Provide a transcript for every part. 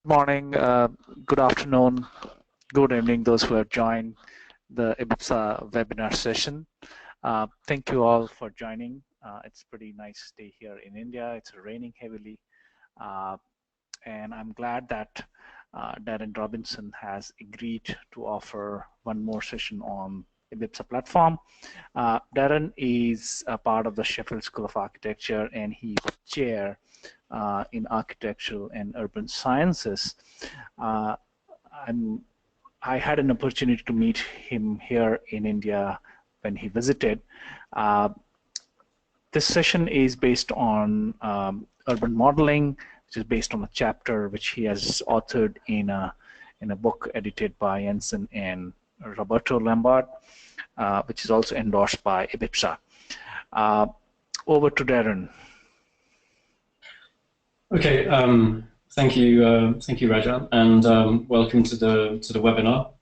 Morning, good afternoon, good evening, those who have joined the IBPSA webinar session. Thank you all for joining. It's pretty nice day here in India. It's raining heavily. And I'm glad that Darren Robinson has agreed to offer one more session on IBPSA platform. Darren is a part of the Sheffield School of Architecture, and he's chair in architectural and urban sciences. I had an opportunity to meet him here in India when he visited. This session is based on urban modeling, which is based on a chapter which he has authored in a book edited by Jensen and Roberto Lombard, which is also endorsed by IBPSA. Over to Darren. Okay, thank you, Rajan, and welcome to the webinar.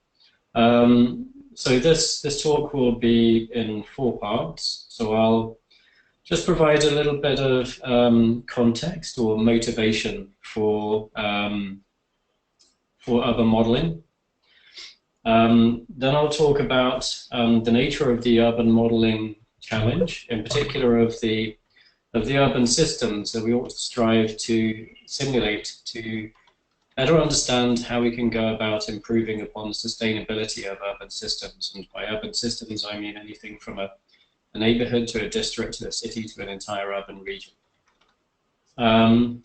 So this talk will be in 4 parts. So I'll just provide a little bit of context or motivation for urban modeling. Then I'll talk about the nature of the urban modeling challenge, in particular of the urban systems that we ought to strive to simulate to better understand how we can go about improving upon sustainability of urban systems. And by urban systems, I mean anything from a neighborhood to a district to a city to an entire urban region. Then,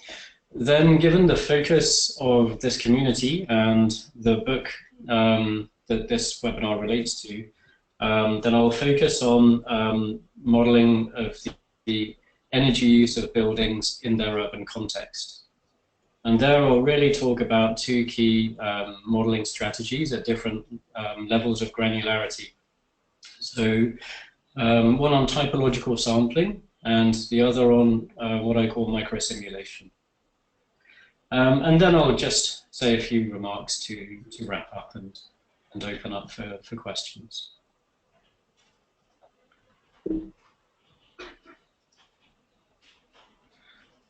given the focus of this community and the book that this webinar relates to, then I'll focus on modeling of the energy use of buildings in their urban context. And there I'll really talk about 2 key modeling strategies at different levels of granularity. So one on typological sampling and the other on what I call microsimulation. And then I'll just say a few remarks to wrap up and open up for questions.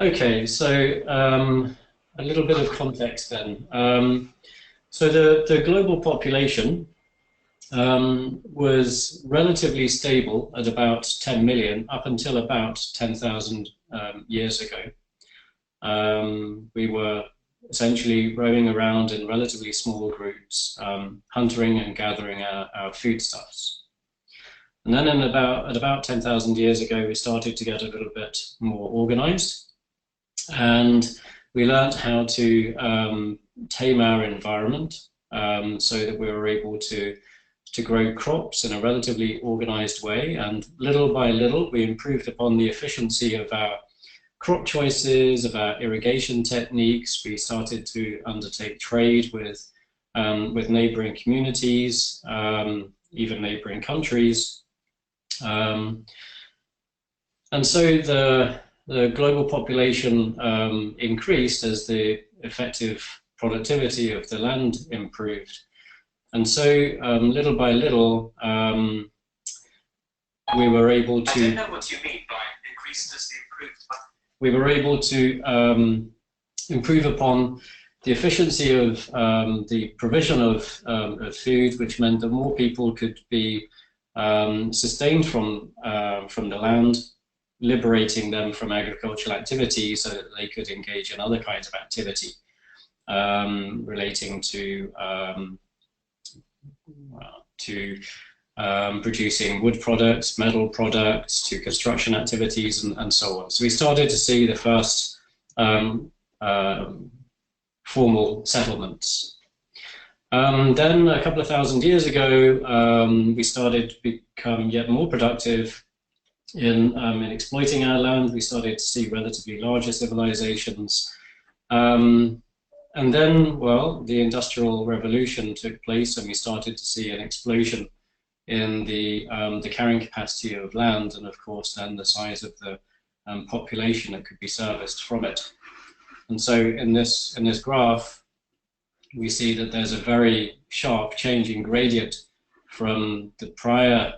Okay, so a little bit of context then. So the global population was relatively stable at about 10 million up until about 10,000 years ago. We were essentially roaming around in relatively small groups, hunting and gathering our foodstuffs. And then at about 10,000 years ago, we started to get a little bit more organized. And we learned how to tame our environment so that we were able to grow crops in a relatively organized way. And little by little, we improved upon the efficiency of our crop choices, of our irrigation techniques. We started to undertake trade with neighboring communities, even neighboring countries. And so the global population increased as the effective productivity of the land improved. And so little by little, we were able to... I don't know what you mean by increased as the improved. We were able to improve upon the efficiency of the provision of food, which meant that more people could be sustained from the land, liberating them from agricultural activity so that they could engage in other kinds of activity relating to producing wood products, metal products, to construction activities, and so on. So we started to see the first formal settlements. Then a couple of thousand years ago, we started to become yet more productive in exploiting our land. We started to see relatively larger civilizations. And then, well, the Industrial Revolution took place, and we started to see an explosion in the carrying capacity of land, and of course then the size of the population that could be serviced from it. And so in this graph, we see that there's a very sharp changing gradient from the prior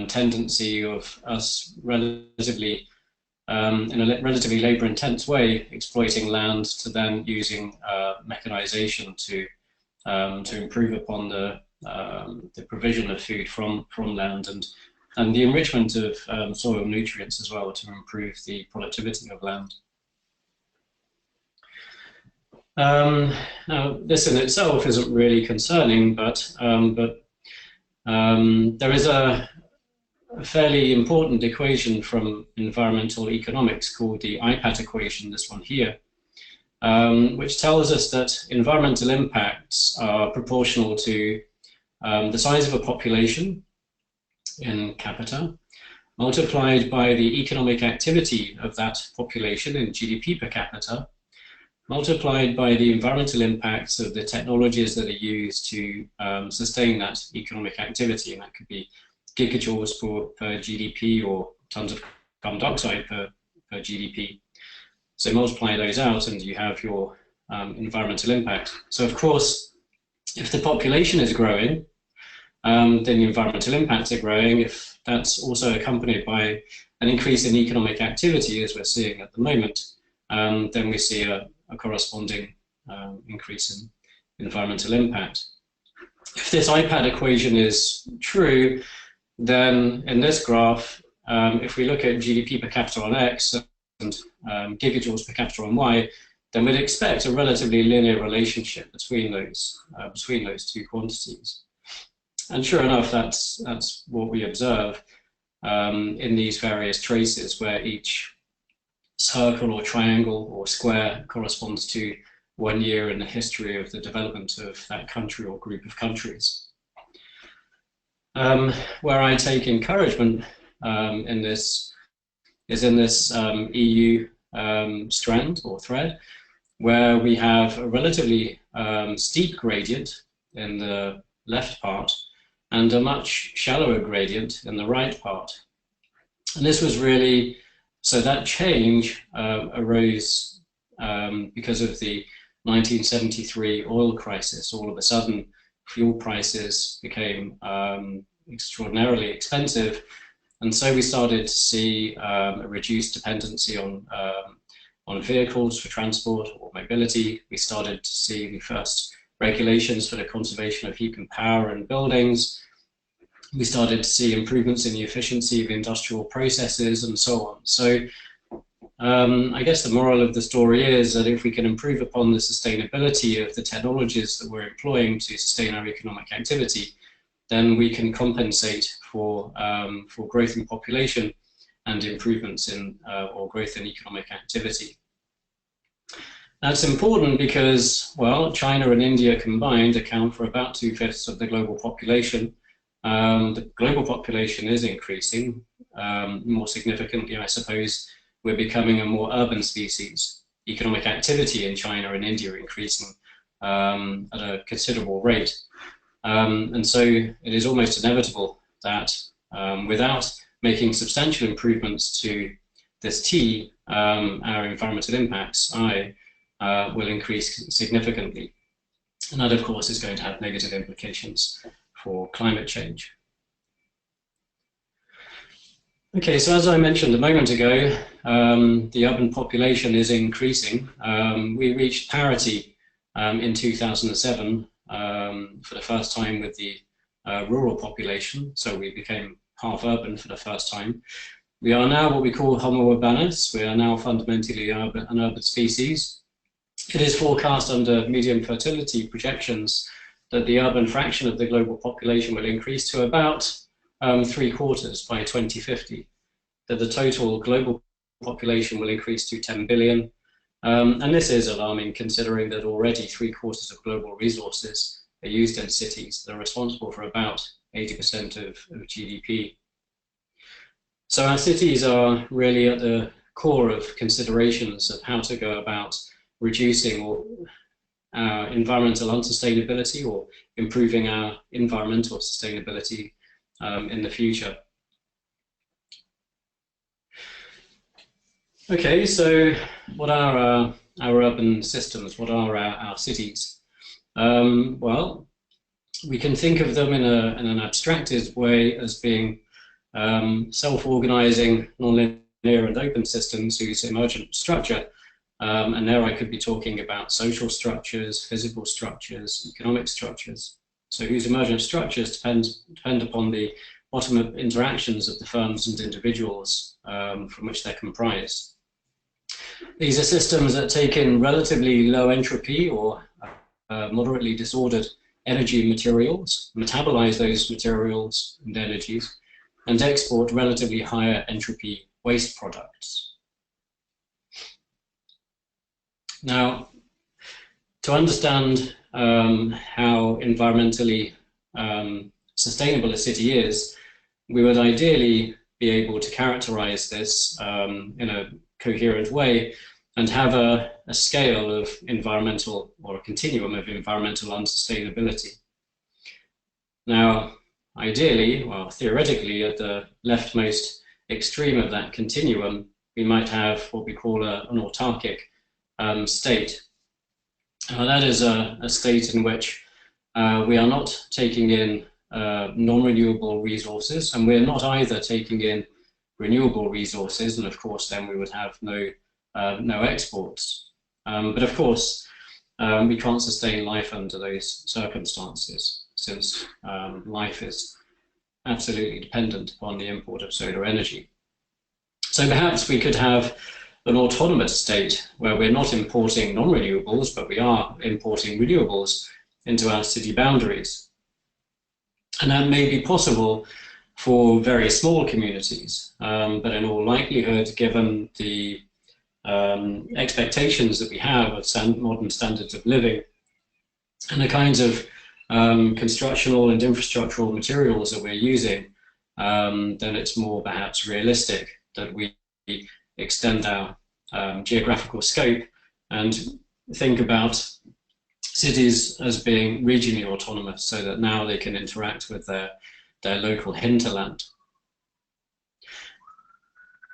tendency of us relatively in a relatively labor-intense way, exploiting land to then using mechanization to improve upon the provision of food from land and the enrichment of soil nutrients as well to improve the productivity of land. Now, this in itself isn't really concerning, but there is a fairly important equation from environmental economics called the IPAT equation, this one here, which tells us that environmental impacts are proportional to the size of a population in capita, multiplied by the economic activity of that population in GDP per capita, multiplied by the environmental impacts of the technologies that are used to sustain that economic activity, and that could be gigajoules per GDP or tons of carbon dioxide per GDP. So multiply those out and you have your environmental impact. So of course, if the population is growing, then the environmental impacts are growing. If that's also accompanied by an increase in economic activity, as we're seeing at the moment, then we see a corresponding increase in environmental impact. If this IPAT equation is true, then in this graph, if we look at GDP per capita on X and gigajoules per capita on Y, then we'd expect a relatively linear relationship between those two quantities. And sure enough, that's what we observe in these various traces, where each circle or triangle or square corresponds to 1 year in the history of the development of that country or group of countries. Where I take encouragement in this is in this EU strand or thread, where we have a relatively steep gradient in the left part and a much shallower gradient in the right part. And this was really, so that change arose because of the 1973 oil crisis. All of a sudden, fuel prices became extraordinarily expensive, and so we started to see a reduced dependency on vehicles for transport or mobility. We started to see the first regulations for the conservation of heat and power in buildings. We started to see improvements in the efficiency of industrial processes and so on. So I guess the moral of the story is that if we can improve upon the sustainability of the technologies that we're employing to sustain our economic activity, then we can compensate for growth in population and improvements in or growth in economic activity. That's important because, well, China and India combined account for about 2/5 of the global population. The global population is increasing. More significantly, I suppose, we're becoming a more urban species. Economic activity in China and India are increasing at a considerable rate. And so it is almost inevitable that without making substantial improvements to this T, our environmental impacts, I, will increase significantly. And that, of course, is going to have negative implications for climate change. Okay, so as I mentioned a moment ago, the urban population is increasing. We reached parity in 2007 for the first time with the rural population, so we became half urban for the first time. We are now what we call Homo urbanus. We are now fundamentally an urban species. It is forecast under medium fertility projections that the urban fraction of the global population will increase to about 3/4 by 2050, that the total global population will increase to 10 billion. And this is alarming, considering that already 3/4 of global resources are used in cities that are responsible for about 80% of GDP. So our cities are really at the core of considerations of how to go about reducing our environmental unsustainability or improving our environmental sustainability in the future. Okay, so what are our urban systems? What are our cities? Well, we can think of them in an abstracted way as being self-organizing, nonlinear and open systems whose emergent structure, and there I could be talking about social structures, physical structures, economic structures, so whose emergent structures depend upon the bottom-up interactions of the firms and individuals from which they're comprised. These are systems that take in relatively low entropy or moderately disordered energy materials, metabolize those materials and energies, and export relatively higher entropy waste products. Now, to understand how environmentally sustainable a city is, we would ideally be able to characterize this in a coherent way and have a scale of environmental, or a continuum of environmental unsustainability. Now, ideally, well, theoretically, at the leftmost extreme of that continuum, we might have what we call an autarkic state. That is a state in which we are not taking in non-renewable resources, and we're not either taking in renewable resources, and of course then we would have no exports. But of course, we can't sustain life under those circumstances, since life is absolutely dependent upon the import of solar energy. So perhaps we could have an autonomous state where we're not importing non-renewables, but we are importing renewables into our city boundaries. And that may be possible for very small communities, but in all likelihood, given the expectations that we have of modern standards of living and the kinds of constructional and infrastructural materials that we're using, then it's more perhaps realistic that we extend our geographical scope and think about cities as being regionally autonomous, so that now they can interact with their local hinterland.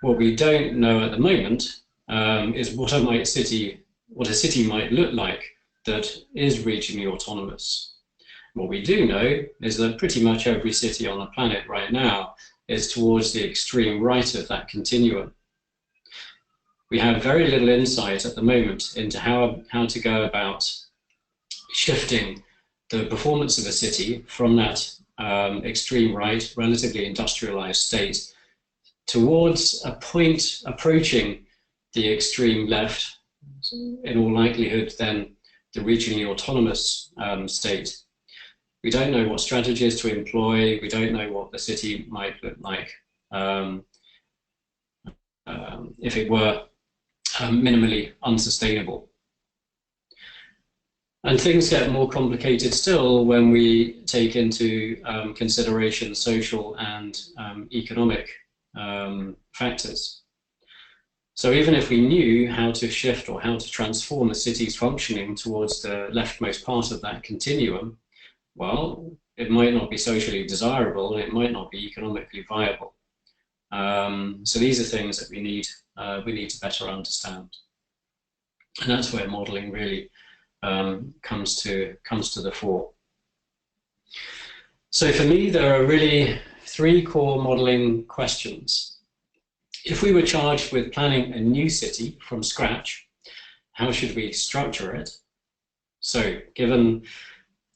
What we don't know at the moment is what a city might look like that is regionally autonomous. What we do know is that pretty much every city on the planet right now is towards the extreme right of that continuum. We have very little insight at the moment into how to go about shifting the performance of a city from that extreme right, relatively industrialized state towards a point approaching the extreme left, in all likelihood then the regionally autonomous state. We don't know what strategies to employ, we don't know what the city might look like if it were minimally unsustainable. And things get more complicated still when we take into consideration social and economic factors. So even if we knew how to shift or how to transform a city's functioning towards the leftmost part of that continuum, well, it might not be socially desirable and it might not be economically viable. So these are things that we need to better understand. And that's where modeling really comes to the fore. So for me, there are really three core modeling questions. If we were charged with planning a new city from scratch, how should we structure it? So given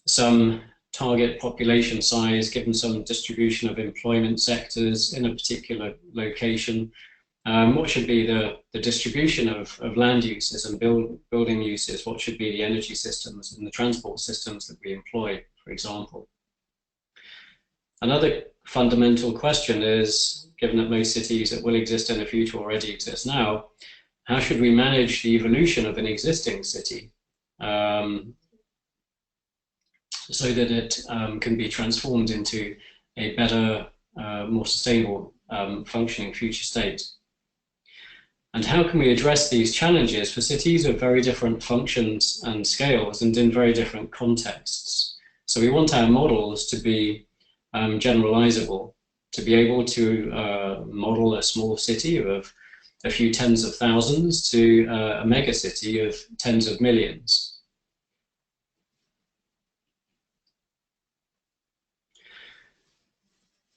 some target population size, given some distribution of employment sectors in a particular location, what should be the distribution of land uses and building uses? What should be the energy systems and the transport systems that we employ, for example? Another fundamental question is, given that most cities that will exist in the future already exist now, how should we manage the evolution of an existing city so that it can be transformed into a better, more sustainable functioning future state? And how can we address these challenges for cities of very different functions and scales and in very different contexts? So we want our models to be generalizable, to be able to model a small city of a few tens of thousands to a mega city of tens of millions.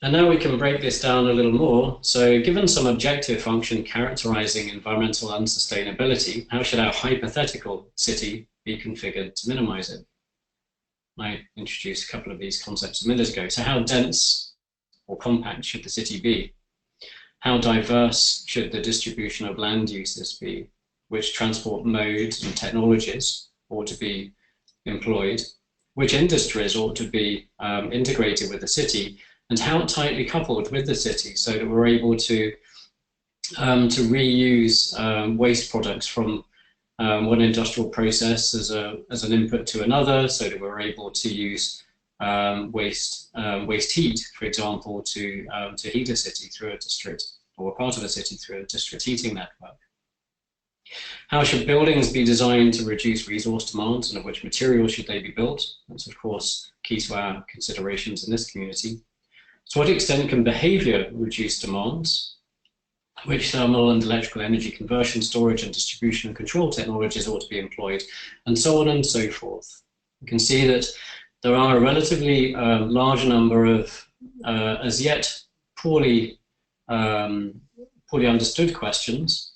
And now we can break this down a little more. So given some objective function characterizing environmental unsustainability, how should our hypothetical city be configured to minimize it? I introduced a couple of these concepts a minute ago. So how dense or compact should the city be? How diverse should the distribution of land uses be? Which transport modes and technologies ought to be employed? Which industries ought to be integrated with the city? And how tightly coupled with the city so that we're able to reuse waste products from one industrial process as an input to another, so that we're able to use waste heat, for example, to heat a city through a district, or a part of a city through a district heating network. How should buildings be designed to reduce resource demands, and of which materials should they be built? That's of course key to our considerations in this community. To what extent can behavior reduce demands? Which thermal and electrical energy conversion, storage and distribution and control technologies ought to be employed, and so on and so forth. You can see that there are a relatively large number of as yet poorly understood questions,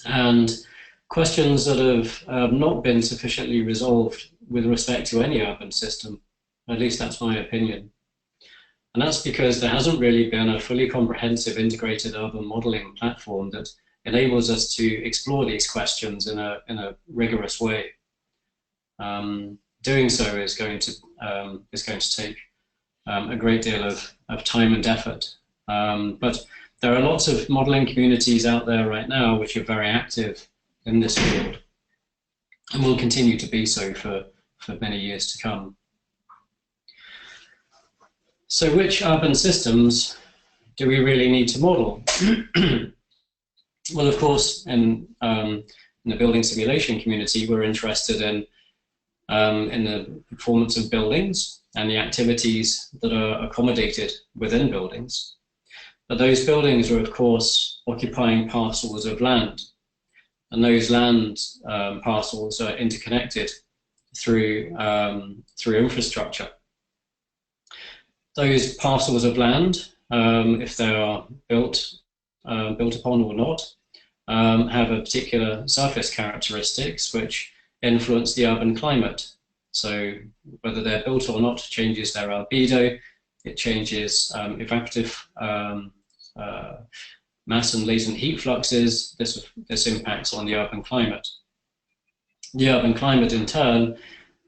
and questions that have not been sufficiently resolved with respect to any urban system. At least that's my opinion. And that's because there hasn't really been a fully comprehensive integrated urban modeling platform that enables us to explore these questions in a rigorous way. Doing so is going to take a great deal of time and effort. But there are lots of modeling communities out there right now which are very active in this field, and will continue to be so for many years to come. So which urban systems do we really need to model? Well, of course, in the building simulation community, we're interested in the performance of buildings and the activities that are accommodated within buildings. But those buildings are, of course, occupying parcels of land. And those land parcels are interconnected through infrastructure. Those parcels of land, if they are built upon or not, have a particular surface characteristics which influence the urban climate. So whether they're built or not changes their albedo, it changes evaporative mass and latent heat fluxes. This impacts on the urban climate. The urban climate in turn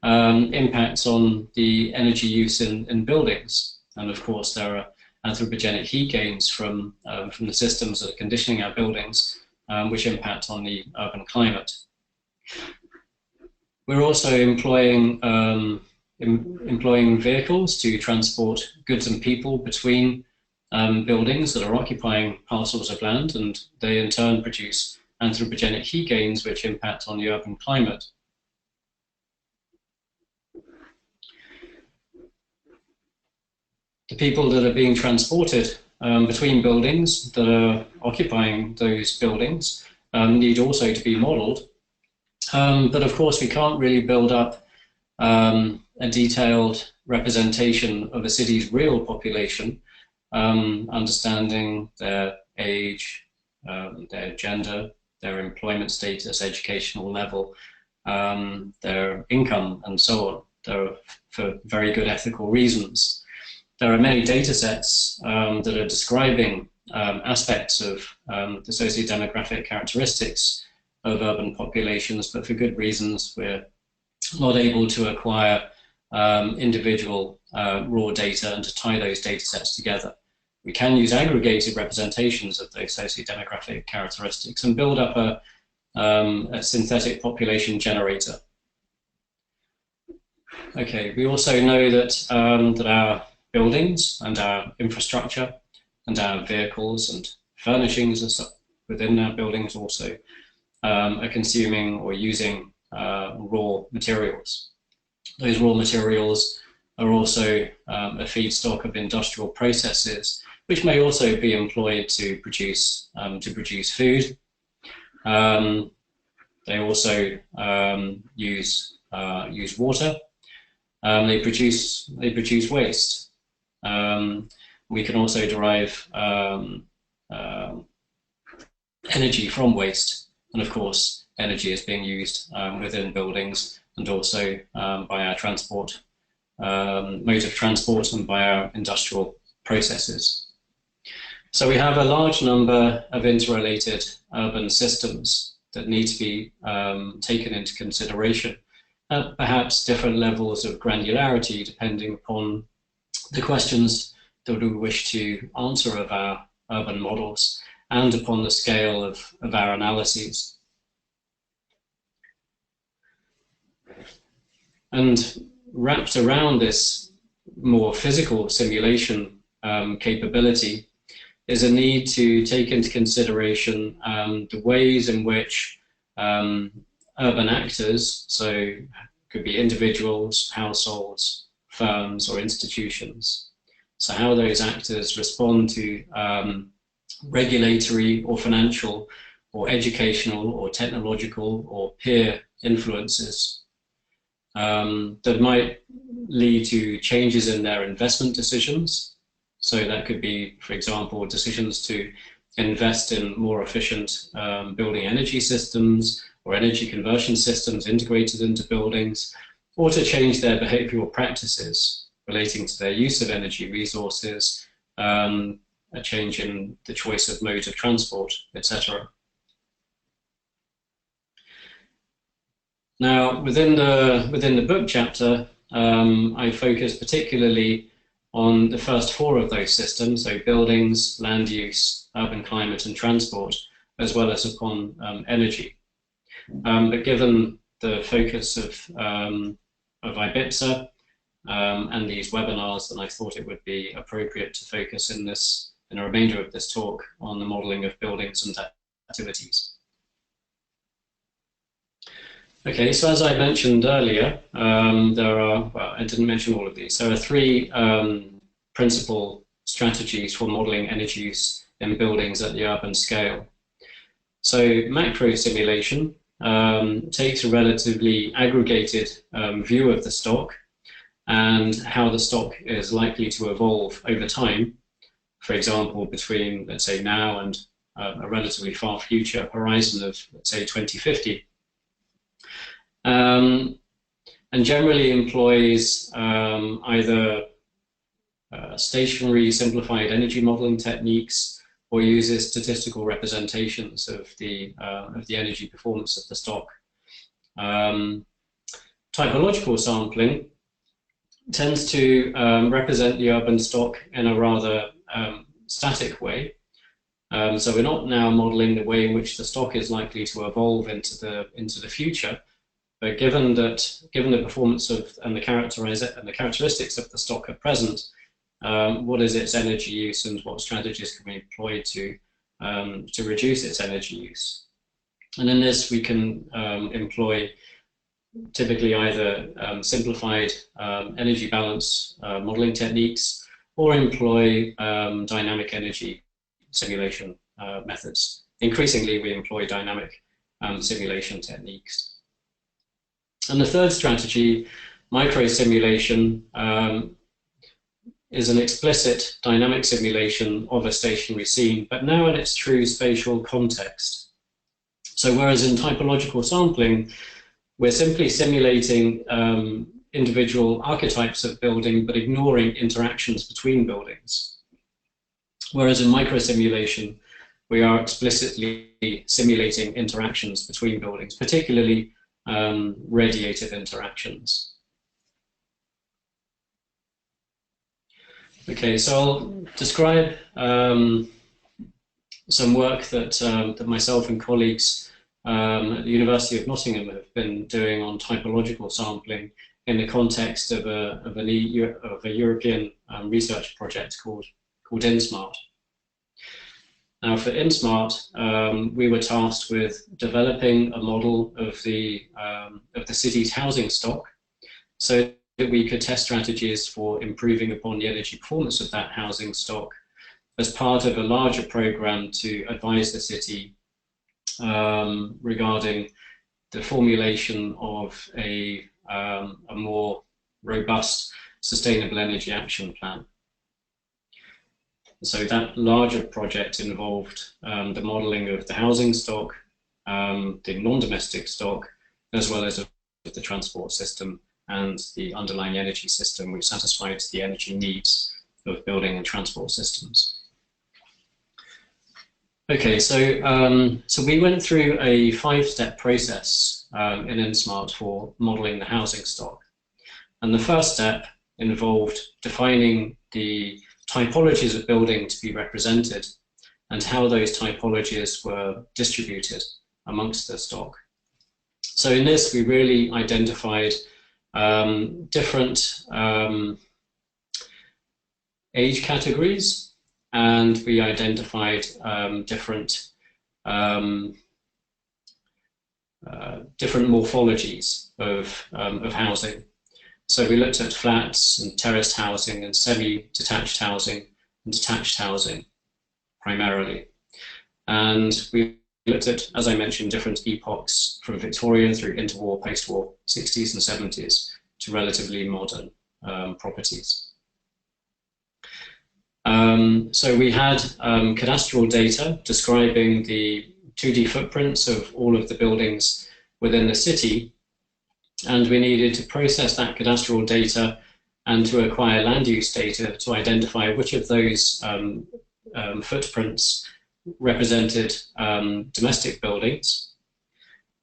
impacts on the energy use in buildings. And of course, there are anthropogenic heat gains from the systems that are conditioning our buildings, which impact on the urban climate. We're also employing vehicles to transport goods and people between buildings that are occupying parcels of land, and they in turn produce anthropogenic heat gains which impact on the urban climate. The people that are being transported between buildings that are occupying those buildings need also to be modelled. But of course, we can't really build up a detailed representation of a city's real population, understanding their age, their gender, their employment status, educational level, their income, and so on, for very good ethical reasons. There are many data sets that are describing aspects of the socio-demographic characteristics of urban populations, but for good reasons we're not able to acquire individual raw data and to tie those data sets together. We can use aggregated representations of those socio-demographic characteristics and build up a synthetic population generator. Okay, we also know that, that our buildings and our infrastructure and our vehicles and furnishings within our buildings also are consuming or using raw materials. Those raw materials are also a feedstock of industrial processes, which may also be employed to produce food. They also use water. They produce waste. We can also derive energy from waste, and of course energy is being used within buildings and also by our transport, mode of transport, and by our industrial processes. So we have a large number of interrelated urban systems that need to be taken into consideration at perhaps different levels of granularity depending upon the questions that we wish to answer of our urban models and upon the scale of our analyses. And wrapped around this more physical simulation capability is a need to take into consideration the ways in which urban actors, so could be individuals, households, firms, or institutions, so how those actors respond to regulatory or financial or educational or technological or peer influences that might lead to changes in their investment decisions. So that could be, for example, decisions to invest in more efficient building energy systems or energy conversion systems integrated into buildings, or to change their behavioural practices relating to their use of energy resources, a change in the choice of mode of transport, etc. Now, within the book chapter, I focus particularly on the first four of those systems, so buildings, land use, urban climate, and transport, as well as upon energy. But given the focus of IBPSA and these webinars, then I thought it would be appropriate to focus in the remainder of this talk on the modelling of buildings and activities. Okay, so as I mentioned earlier, there are, well, I didn't mention all of these. There are three principal strategies for modelling energy use in buildings at the urban scale. So macro simulation takes a relatively aggregated view of the stock and how the stock is likely to evolve over time, for example, between, let's say, now and a relatively far future horizon of, let's say, 2050. And generally employs either stationary simplified energy modeling techniques or uses statistical representations of the energy performance of the stock. Typological sampling tends to represent the urban stock in a rather static way. So we're not now modeling the way in which the stock is likely to evolve into the future. But given the performance of and the characteristics of the stock at present, what is its energy use and what strategies can we employ to reduce its energy use? And in this, we can employ typically either simplified energy balance modeling techniques or employ dynamic energy simulation methods. Increasingly, we employ dynamic simulation techniques. And the third strategy, microsimulation, is an explicit dynamic simulation of a stationary scene, but now in its true spatial context. So whereas in typological sampling, we're simply simulating individual archetypes of building, but ignoring interactions between buildings. Whereas in microsimulation, we are explicitly simulating interactions between buildings, particularly radiative interactions. Okay, so I'll describe some work that myself and colleagues at the University of Nottingham have been doing on typological sampling in the context of a European research project called InSmart. Now, for InSmart, we were tasked with developing a model of the city's housing stock, so that we could test strategies for improving upon the energy performance of that housing stock as part of a larger program to advise the city regarding the formulation of a more robust sustainable energy action plan. So that larger project involved the modelling of the housing stock, the non-domestic stock, as well as of the transport system and the underlying energy system, which satisfied the energy needs of building and transport systems. Okay, so we went through a 5-step process in InSmart for modelling the housing stock. And the first step involved defining the typologies of building to be represented and how those typologies were distributed amongst the stock. So in this, we really identified different age categories, and we identified different morphologies of housing. So we looked at flats and terraced housing and semi-detached housing and detached housing primarily. And we looked at, as I mentioned, different epochs from Victorian through interwar, post-war, 60s and 70s to relatively modern properties. So we had cadastral data describing the 2D footprints of all of the buildings within the city, and we needed to process that cadastral data and to acquire land use data to identify which of those footprints represented domestic buildings.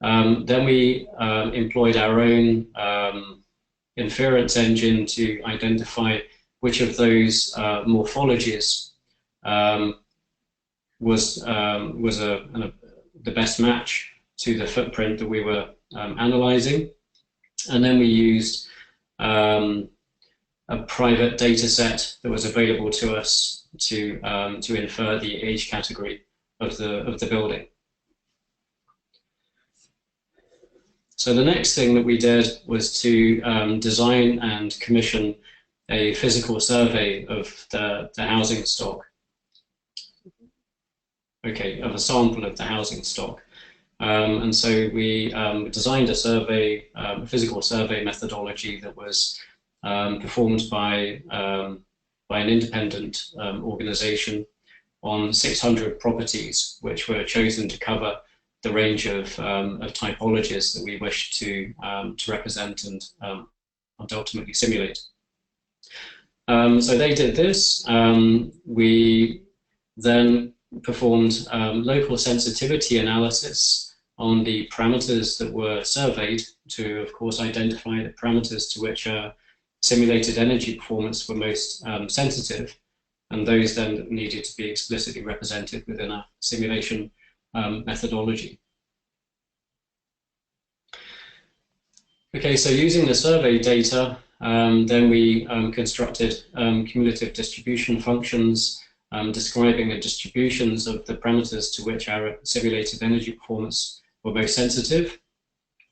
Then we employed our own inference engine to identify which of those morphologies was the best match to the footprint that we were analyzing. And then we used a private data set that was available to us to infer the age category of the building. So the next thing that we did was to design and commission a physical survey of the housing stock. Okay, of a sample of the housing stock. And so we designed a survey, a physical survey methodology that was performed by an independent organization on 600 properties, which were chosen to cover the range of typologies that we wished to represent and ultimately simulate. So they did this. We then performed local sensitivity analysis on the parameters that were surveyed to, of course, identify the parameters to which simulated energy performance were most sensitive, and those then needed to be explicitly represented within a simulation methodology. Okay, so using the survey data, then we constructed cumulative distribution functions describing the distributions of the parameters to which our simulated energy performance were most sensitive,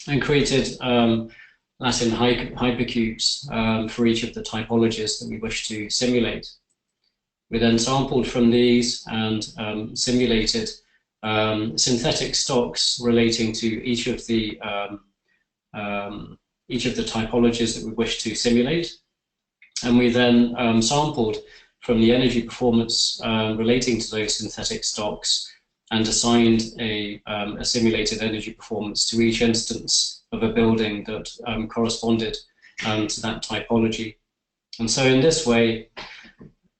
and created Latin hypercubes for each of the typologies that we wish to simulate. We then sampled from these and simulated synthetic stocks relating to each of the typologies that we wish to simulate, and we then sampled from the energy performance relating to those synthetic stocks and assigned a simulated energy performance to each instance of a building that corresponded to that typology. And so in this way,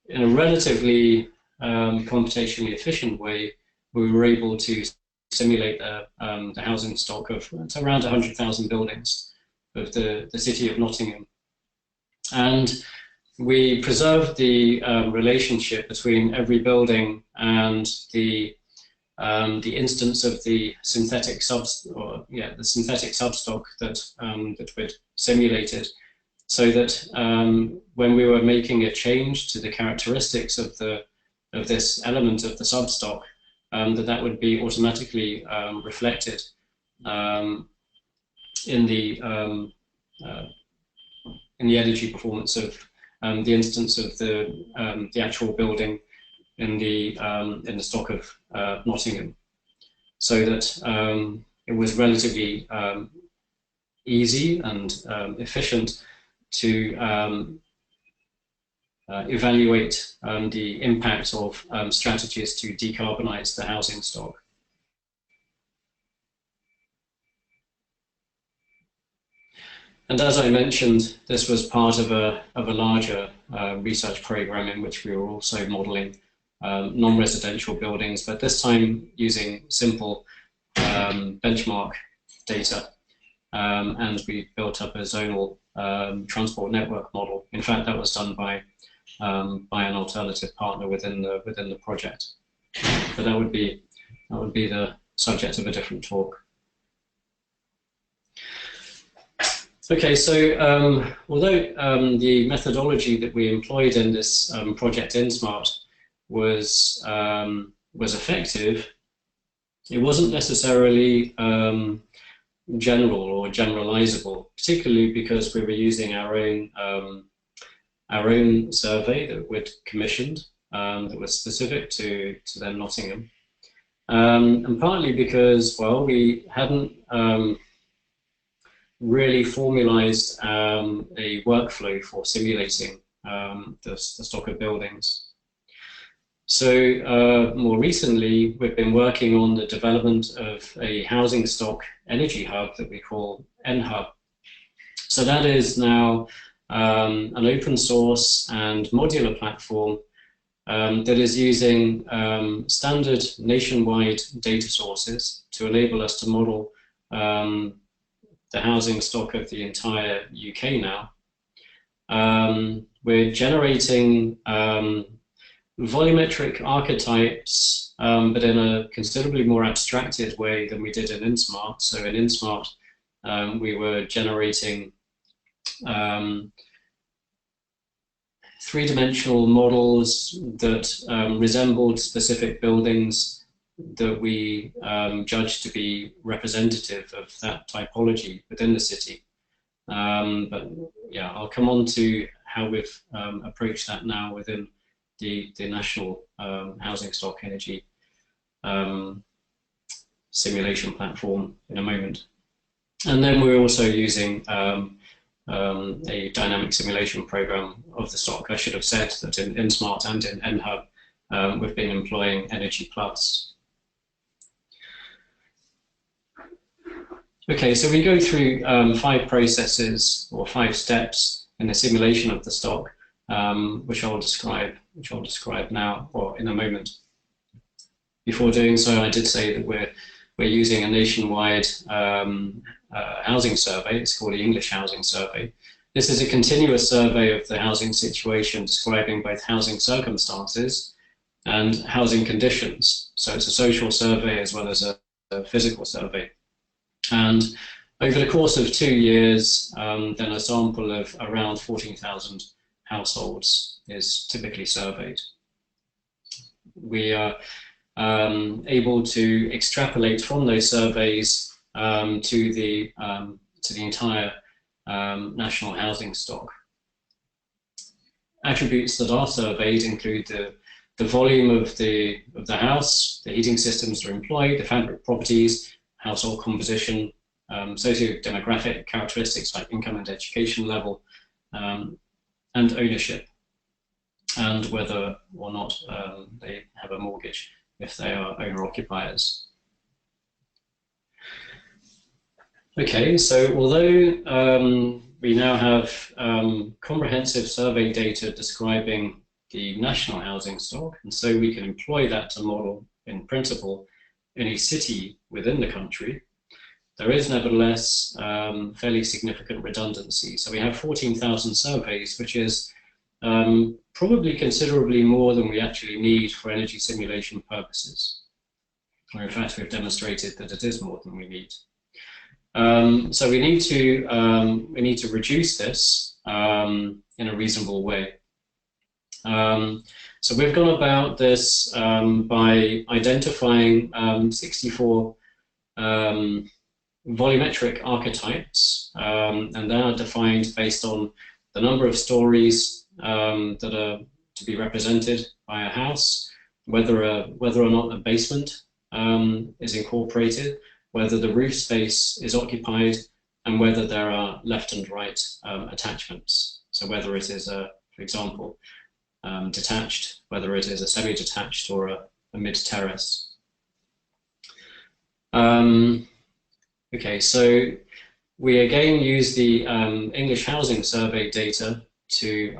in a relatively computationally efficient way, we were able to simulate the housing stock of around 100,000 buildings of the city of Nottingham. And we preserved the relationship between every building and the instance of the synthetic substock that we'd simulated, so that when we were making a change to the characteristics of this element of the substock, that would be automatically reflected in the energy performance of the instance of the actual building in the stock of Nottingham, so that it was relatively easy and efficient to evaluate the impact of strategies to decarbonize the housing stock. And as I mentioned, this was part of a larger research program in which we were also modeling non-residential buildings, but this time using simple benchmark data. And we built up a zonal transport network model. In fact, that was done by an alternative partner within the project. But that would be the subject of a different talk. Okay, so although the methodology that we employed in this project InSmart was effective, it wasn't necessarily general or generalizable, particularly because we were using our own survey that we'd commissioned that was specific to then Nottingham, and partly because, well, we hadn't really formalized a workflow for simulating the stock of buildings. So more recently, we've been working on the development of a housing stock energy hub that we call EnHub. So that is now an open source and modular platform that is using standard nationwide data sources to enable us to model the housing stock of the entire UK now. We're generating volumetric archetypes, but in a considerably more abstracted way than we did in InSmart. So in InSmart, we were generating three-dimensional models that resembled specific buildings that we judged to be representative of that typology within the city. But yeah, I'll come on to how we've approached that now within the national housing stock energy simulation platform in a moment. And then we're also using a dynamic simulation program of the stock. I should have said that in InSmart and in EnHub, we've been employing Energy Plus. Okay, so we go through 5 processes or 5 steps in the simulation of the stock, which I'll describe now or in a moment. Before doing so, I did say that we're using a nationwide housing survey. It's called the English Housing Survey. This is a continuous survey of the housing situation, describing both housing circumstances and housing conditions. So it's a social survey as well as a physical survey. And over the course of 2 years, then a sample of around 14,000 households is typically surveyed. We are able to extrapolate from those surveys to the entire national housing stock. Attributes that are surveyed include the volume of the house, the heating systems that are employed, the fabric properties, household composition, socio-demographic characteristics like income and education level, and ownership, and whether or not they have a mortgage if they are owner-occupiers. Okay, so although we now have comprehensive survey data describing the national housing stock, and so we can employ that to model, in principle, any city within the country, there is nevertheless fairly significant redundancy. So we have 14,000 surveys, which is probably considerably more than we actually need for energy simulation purposes. Or in fact, we've demonstrated that it is more than we need. So we need to reduce this in a reasonable way. So we've gone about this by identifying 64 volumetric archetypes, and they are defined based on the number of stories that are to be represented by a house, whether or not a basement is incorporated, whether the roof space is occupied, and whether there are left and right attachments. So whether it is, for example, detached, whether it is a semi-detached or a mid-terrace. Okay, so we again use the English Housing Survey data to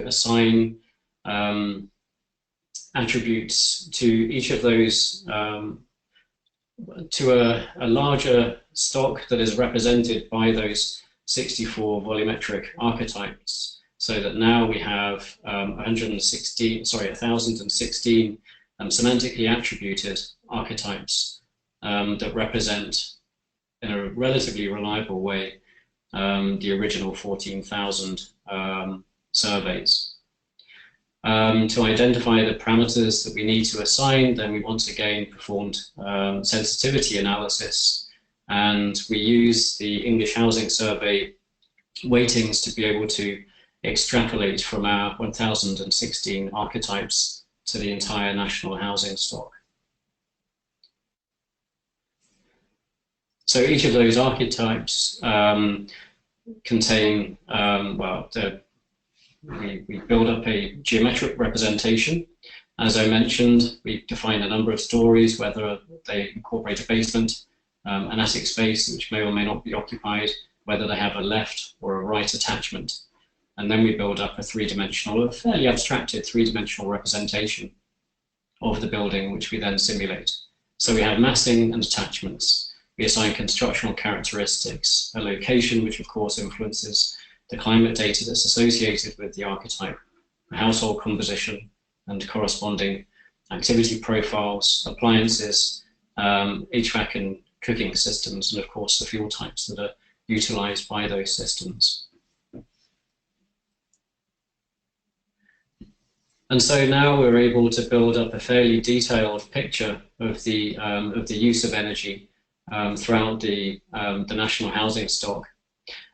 assign attributes to each of those, to a larger stock that is represented by those 64 volumetric archetypes, so that now we have 1016 semantically attributed archetypes that represent, in a relatively reliable way, the original 14,000 surveys. To identify the parameters that we need to assign, then we once again performed sensitivity analysis, and we use the English Housing Survey weightings to be able to extrapolate from our 1016 archetypes to the entire national housing stock. So each of those archetypes contain, we build up a geometric representation. As I mentioned, we define a number of stories, whether they incorporate a basement, an attic space, which may or may not be occupied, whether they have a left or a right attachment. And then we build up a a fairly abstracted three-dimensional representation of the building, which we then simulate. So we have massing and attachments. We assign constructional characteristics, a location, which of course influences the climate data that's associated with the archetype, household composition, and corresponding activity profiles, appliances, HVAC and cooking systems, and of course the fuel types that are utilized by those systems. And so now we're able to build up a fairly detailed picture of the use of energy throughout the national housing stock.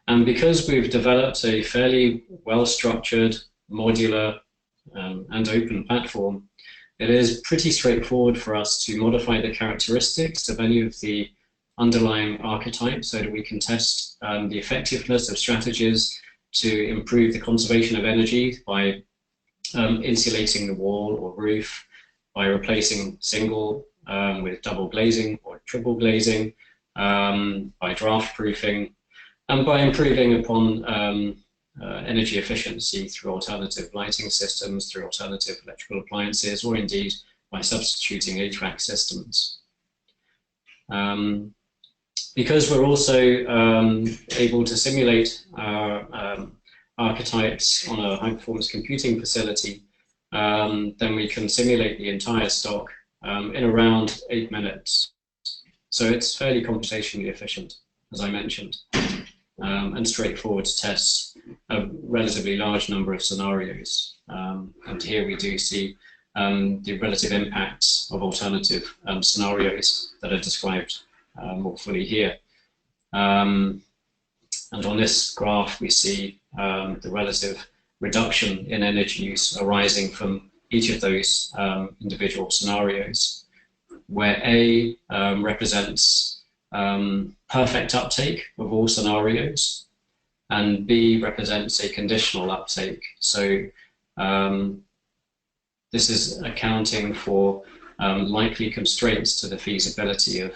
And because we've developed a fairly well-structured, modular, and open platform, it is pretty straightforward for us to modify the characteristics of any of the underlying archetypes so that we can test the effectiveness of strategies to improve the conservation of energy by insulating the wall or roof, by replacing single with double glazing or triple glazing, by draft proofing, and by improving upon energy efficiency through alternative lighting systems, through alternative electrical appliances, or indeed by substituting HVAC systems. Because we're also able to simulate our archetypes on a high-performance computing facility, then we can simulate the entire stock in around 8 minutes. So it's fairly computationally efficient, as I mentioned, and straightforward to test a relatively large number of scenarios. And here we do see the relative impacts of alternative scenarios that are described more fully here. And on this graph, we see the relative reduction in energy use arising from each of those individual scenarios, where A represents perfect uptake of all scenarios, and B represents a conditional uptake. So this is accounting for likely constraints to the feasibility of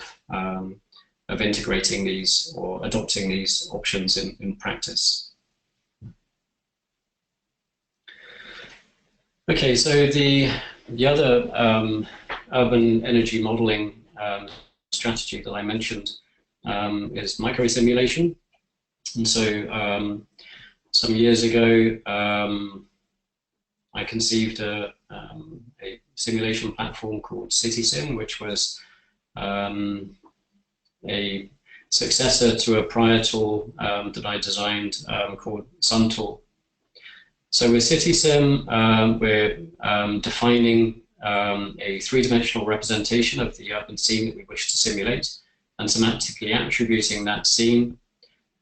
integrating these or adopting these options in practice. Okay, so the other urban energy modeling strategy that I mentioned is microsimulation. And so some years ago, I conceived a simulation platform called CitySim, which was a successor to a prior tool that I designed called Sun Tool. So with CitySim, we're defining a three-dimensional representation of the urban scene that we wish to simulate, and semantically attributing that scene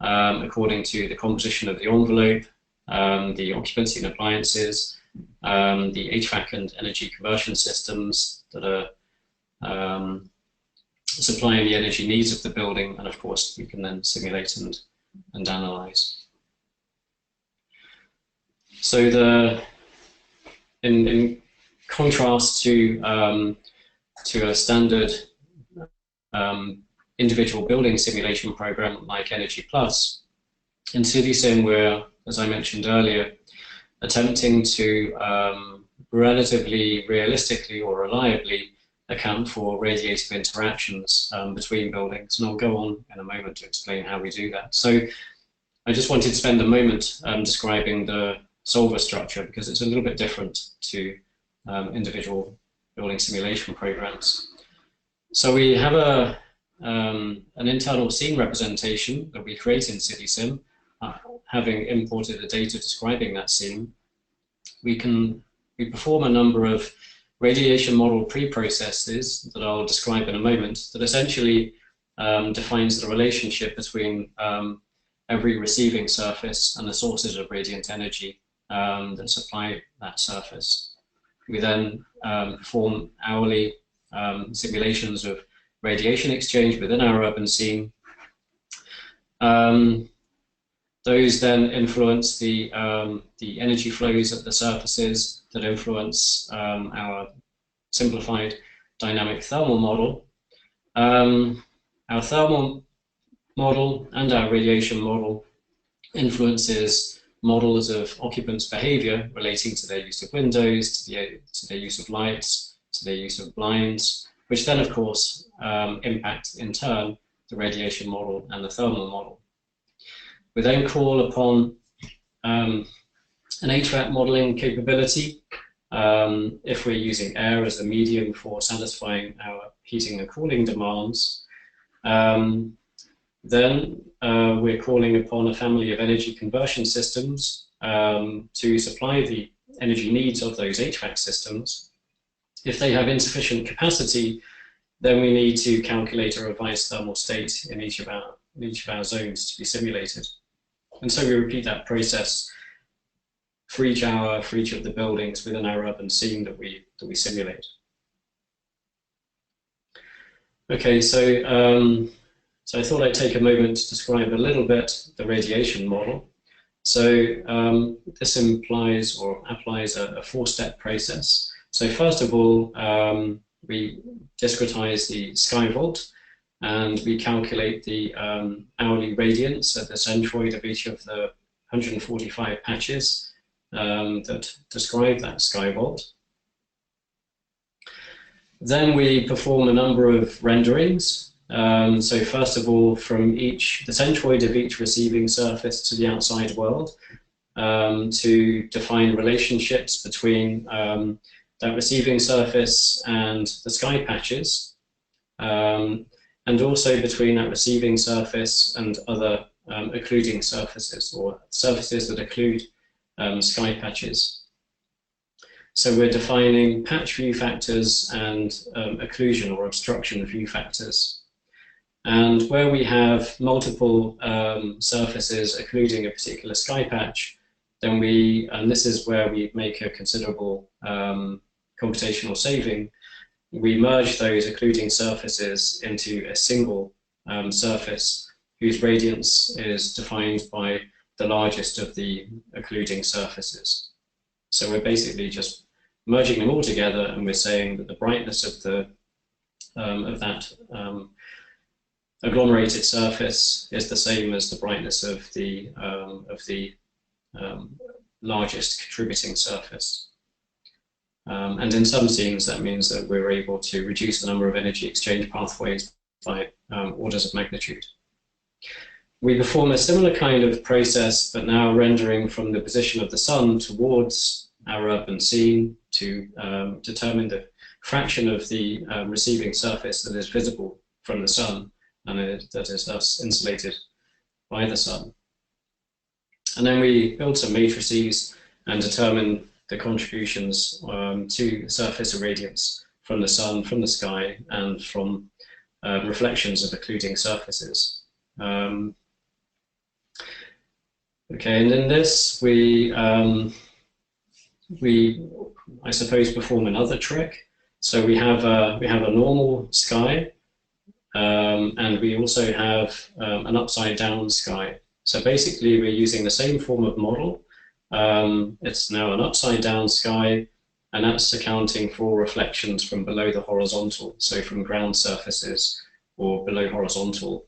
according to the composition of the envelope, the occupancy and appliances, the HVAC and energy conversion systems that are supplying the energy needs of the building, and of course we can then simulate and analyze. So in contrast to a standard individual building simulation program like Energy Plus, in CitySim we're, as I mentioned earlier, attempting to relatively realistically or reliably account for radiative interactions between buildings, and I'll go on in a moment to explain how we do that. So I just wanted to spend a moment describing the solver structure, because it's a little bit different to individual building simulation programs. So we have an internal scene representation that we create in CitySim. Having imported the data describing that scene, we perform a number of radiation model pre-processes that I'll describe in a moment, that essentially defines the relationship between every receiving surface and the sources of radiant energy that supply that surface. We then perform hourly simulations of radiation exchange within our urban scene. Those then influence the energy flows at the surfaces that influence our simplified dynamic thermal model. Our thermal model and our radiation model influences models of occupants' behavior relating to their use of windows, to their use of lights, to their use of blinds, which then, of course, impact in turn the radiation model and the thermal model. We then call upon an HVAC modeling capability if we're using air as a medium for satisfying our heating and cooling demands. Then we're calling upon a family of energy conversion systems to supply the energy needs of those HVAC systems. If they have insufficient capacity, then we need to calculate a revised thermal state in each of our zones to be simulated. And so we repeat that process for each hour, for each of the buildings within our urban scene that we simulate. Okay, so I thought I'd take a moment to describe a little bit the radiation model. So this implies or applies a four-step process. So first of all, we discretize the sky vault, and we calculate the hourly radiance at the centroid of each of the 145 patches that describe that sky vault. Then we perform a number of renderings. So first of all, from the centroid of each receiving surface to the outside world, to define relationships between that receiving surface and the sky patches, and also between that receiving surface and other occluding surfaces, or surfaces that occlude sky patches. So we're defining patch view factors and occlusion or obstruction view factors. And where we have multiple surfaces occluding a particular sky patch, then and this is where we make a considerable computational saving, we merge those occluding surfaces into a single surface whose radiance is defined by the largest of the occluding surfaces. So we're basically just merging them all together, and we're saying that the brightness of that agglomerated surface is the same as the brightness of the largest contributing surface. And in some scenes, that means that we're able to reduce the number of energy exchange pathways by orders of magnitude. We perform a similar kind of process, but now rendering from the position of the sun towards our urban scene to determine the fraction of the receiving surface that is visible from the sun and that is thus insulated by the sun. And then we build some matrices and determine the contributions to surface irradiance from the sun, from the sky, and from reflections of occluding surfaces. Okay, and in this I suppose, perform another trick. So we have a normal sky, and we also have an upside down sky. So basically, we're using the same form of model. It's now an upside down sky, and that's accounting for reflections from below the horizontal, so from ground surfaces or below horizontal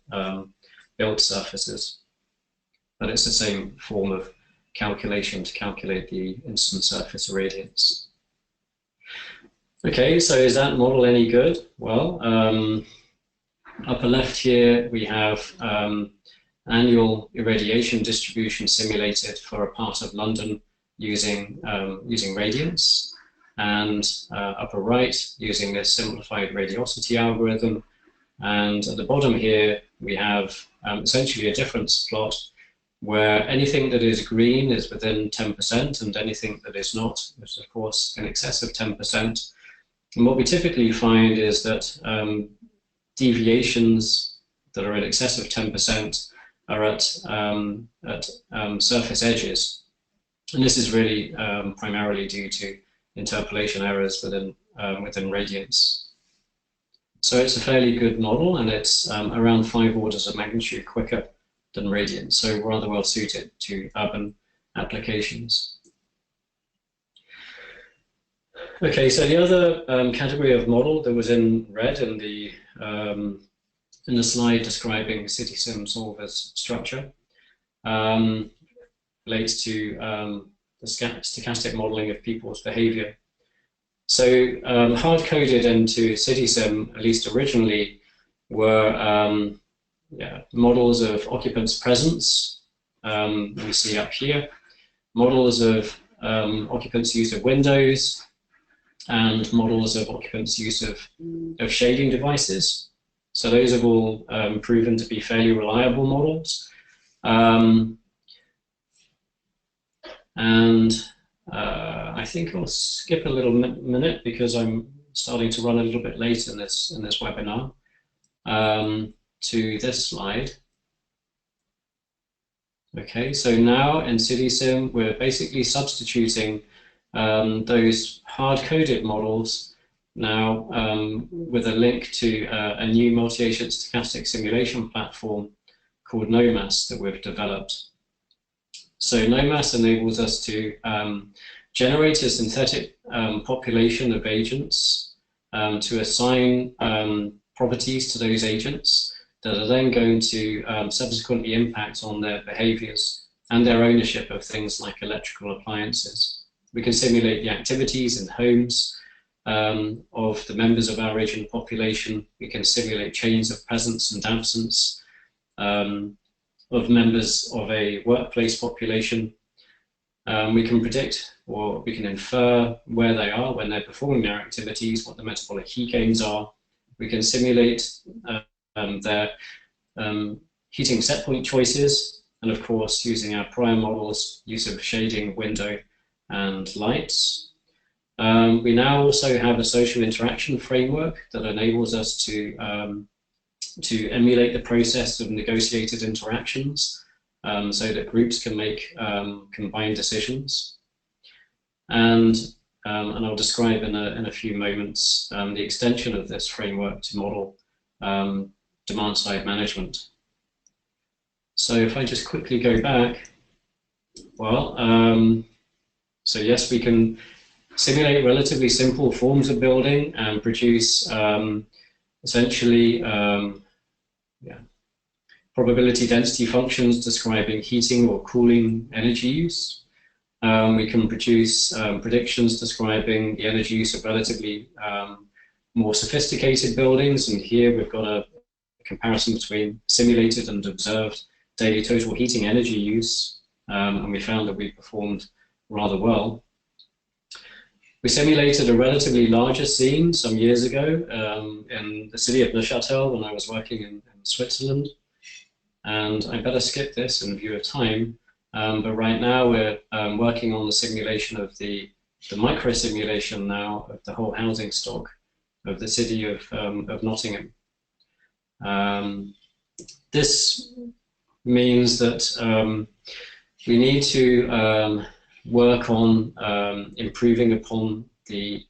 built surfaces. But it's the same form of calculation to calculate the incident surface irradiance. Okay, so is that model any good? Well, upper left here we have annual irradiation distribution simulated for a part of London using radiance, and upper right using this simplified radiosity algorithm. And at the bottom here we have essentially a difference plot where anything that is green is within 10% and anything that is not is of course in excess of 10%. And what we typically find is that deviations that are in excess of 10% are at surface edges. And this is really primarily due to interpolation errors within radiance. So it's a fairly good model, and it's around 5 orders of magnitude quicker than radiance, so rather well suited to urban applications. Okay, so the other category of model that was in red in the slide describing CitySim solver's structure relates to the stochastic modeling of people's behavior. So hard-coded into CitySim, at least originally, were models of occupants' presence, we see up here, models of occupants' use of windows, and models of occupants' use of shading devices. So those have all proven to be fairly reliable models. I think I'll skip a little minute because I'm starting to run a little bit late in this webinar to this slide. Okay, so now in CitySim we're basically substituting those hard-coded models now with a link to a new multi-agent stochastic simulation platform called NOMAS that we've developed. So NOMAS enables us to generate a synthetic population of agents to assign properties to those agents that are then going to subsequently impact on their behaviors and their ownership of things like electrical appliances. We can simulate the activities in homes of the members of our agent population. We can simulate chains of presence and absence of members of a workplace population. We can predict, or we can infer where they are when they're performing their activities, what the metabolic heat gains are. We can simulate their heating set point choices, and of course, using our prior models, use of shading, window, and lights. We now also have a social interaction framework that enables us to emulate the process of negotiated interactions so that groups can make combined decisions. And I'll describe in a few moments the extension of this framework to model demand-side management. So if I just quickly go back, well, so yes, we can simulate relatively simple forms of building and produce essentially probability density functions describing heating or cooling energy use. We can produce predictions describing the energy use of relatively more sophisticated buildings, and here we've got a comparison between simulated and observed daily total heating energy use, and we found that we performed rather well. We simulated a relatively larger scene some years ago in the city of Neuchâtel when I was working in Switzerland. And I better skip this in view of time, but right now we're working on the simulation of the microsimulation now of the whole housing stock of the city of Nottingham. This means that we need to work on improving upon the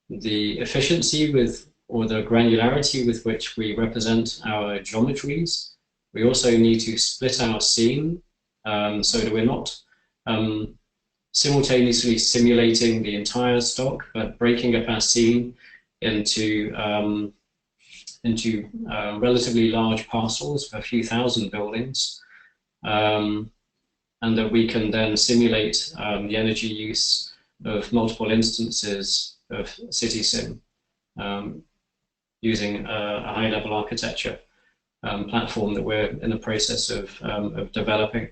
efficiency with, or the granularity with which we represent our geometries. We also need to split our scene so that we're not simultaneously simulating the entire stock, but breaking up our scene into relatively large parcels of a few thousand buildings, and that we can then simulate the energy use of multiple instances of CitySim using a high-level architecture platform that we're in the process of developing.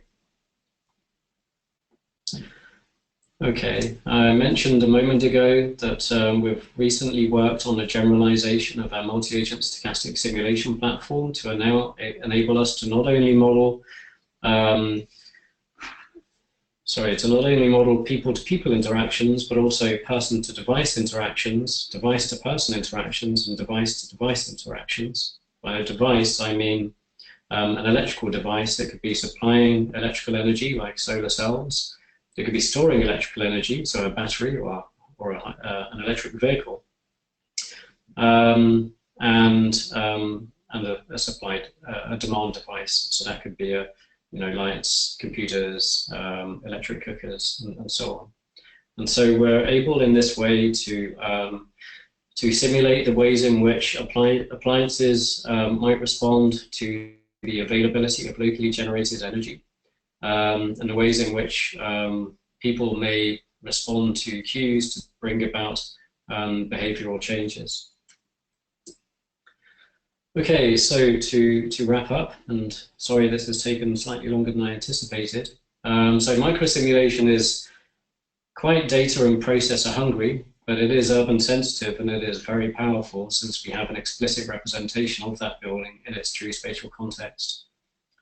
Okay, I mentioned a moment ago that we've recently worked on a generalization of our multi-agent stochastic simulation platform to enable us to not only model people-to-people interactions, but also person-to-device interactions, device-to-person interactions, and device-to-device interactions. By a device, I mean an electrical device that could be supplying electrical energy, like solar cells. It could be storing electrical energy, so a battery or an electric vehicle, and a supplied a demand device. So that could be lights, computers, electric cookers, and so on. And so we're able in this way to simulate the ways in which appliances might respond to the availability of locally generated energy, and the ways in which people may respond to cues to bring about behavioral changes. Okay, so to wrap up, and sorry this has taken slightly longer than I anticipated. So microsimulation is quite data and processor hungry, but it is urban sensitive and it is very powerful since we have an explicit representation of that building in its true spatial context.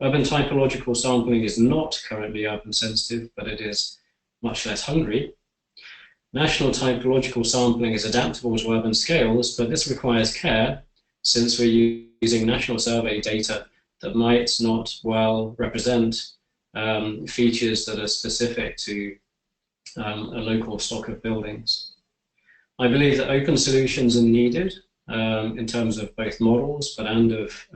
Urban typological sampling is not currently urban sensitive, but it is much less hungry. National typological sampling is adaptable to urban scales, but this requires care since we're using national survey data that might not well represent features that are specific to a local stock of buildings. I believe that open solutions are needed in terms of both models, but and of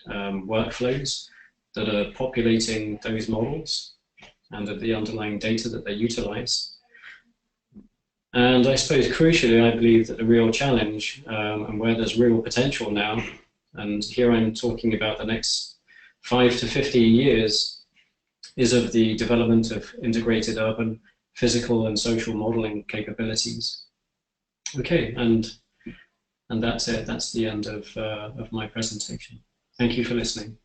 workflows that are populating those models and of the underlying data that they utilize. And I suppose crucially, I believe that the real challenge and where there's real potential now, and here I'm talking about the next 5 to 15 years, is of the development of integrated urban physical and social modeling capabilities. Okay, and that's it. That's the end of my presentation. Thank you for listening.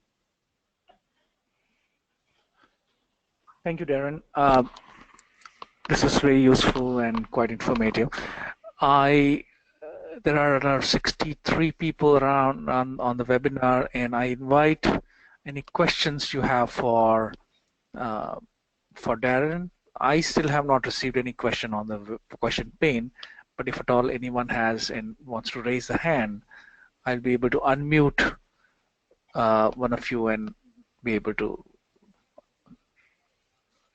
Thank you, Darren. This is very useful and quite informative. There are around 63 people around on the webinar, and I invite any questions you have for Darren. I still have not received any question on the question pane, but if at all anyone has and wants to raise a hand, I'll be able to unmute one of you and be able to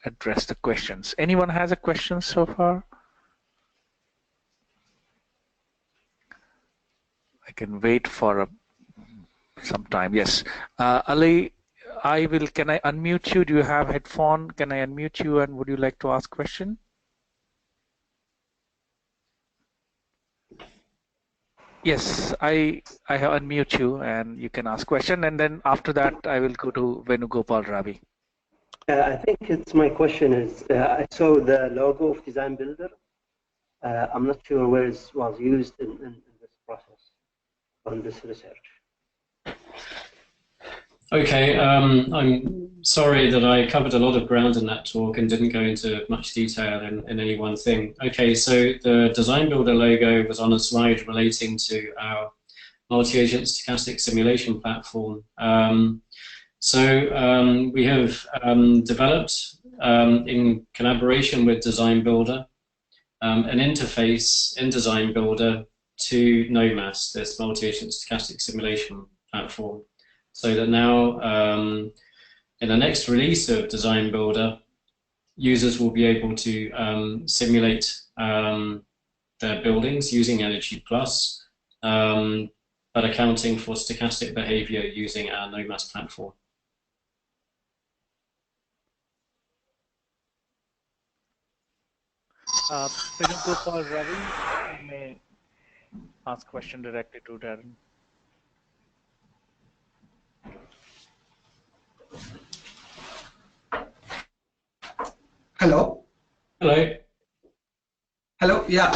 address the questions. Anyone has a question so far? I can wait for some time. Yes, Ali, can I unmute you? Do you have headphone? Can I unmute you and would you like to ask question? Yes, I have unmute you and you can ask question, and then after that I will go to Venugopal Ravi. I think it's my question is, I saw the logo of Design Builder. I'm not sure where it was used in this process, on this research. Okay, I'm sorry that I covered a lot of ground in that talk and didn't go into much detail in any one thing. Okay, so the Design Builder logo was on a slide relating to our multi-agent stochastic simulation platform. We have developed, in collaboration with Design Builder, an interface in Design Builder to NOMAS, this multi-agent stochastic simulation platform, so that now in the next release of Design Builder, users will be able to simulate their buildings using Energy Plus, but accounting for stochastic behavior using our NOMAS platform. Gopal Ravi, you may ask question directly to Darren. Hello. Hello. Hello. Yeah.